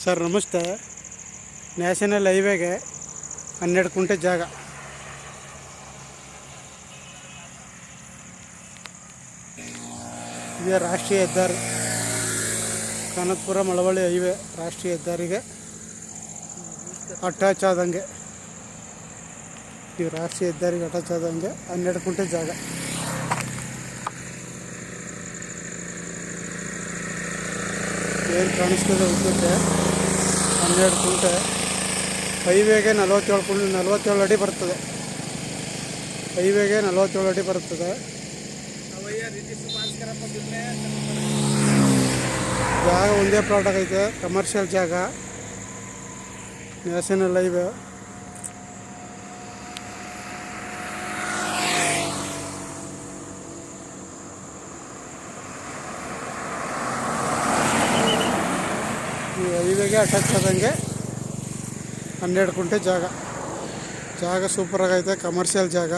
Sir ನಮಸ್ತೆ. National ಹೈವೇಗೆ 12 ಕುಂಟೆ ಜಾಗ. ಇದು ರಾಷ್ಟ್ರೀಯ ಹೆದ್ದಾರಿ, ಕನಕಪುರ ಮಳವಳ್ಳಿ ಹೈವೇ ರಾಷ್ಟ್ರೀಯ ಹೆದ್ದಾರಿಗೆ ಅಟ್ಯಾಚ್ ಆದಂಗೆ. ಇದು ರಾಷ್ಟ್ರೀಯ ಹೆದ್ದಾರಿಗೆ ಅಟ್ಯಾಚ್ ಆದಂಗೆ 12 ಕುಂಟೆ ಜಾಗ. ಏನು ಕಾಣಿಸ್ತದೆ ಉದ್ದಕ್ಕೆ 12 ಕುಂಟೆ. ಹೈವೇಗೆ 47 ಅಡಿ ಬರ್ತದೆ. ಹೈವೇಗೆ 47 ಅಡಿ ಬರ್ತದೆ. ಜಾಗ ಒಂದೇ ಪ್ಲಾಟ್ ಆಗೈತೆ, ಕಮರ್ಷಿಯಲ್ ಜಾಗ, ನ್ಯಾಷನಲ್ ಹೈವೇ. ಈ ಹೈವೇಗೆ ಅಟ್ಯಾಚ್ ಆದಂಗೆ 12 ಕುಂಟೆ ಜಾಗ. ಜಾಗ ಸೂಪರಾಗೈತೆ, ಕಮರ್ಷಿಯಲ್ ಜಾಗ.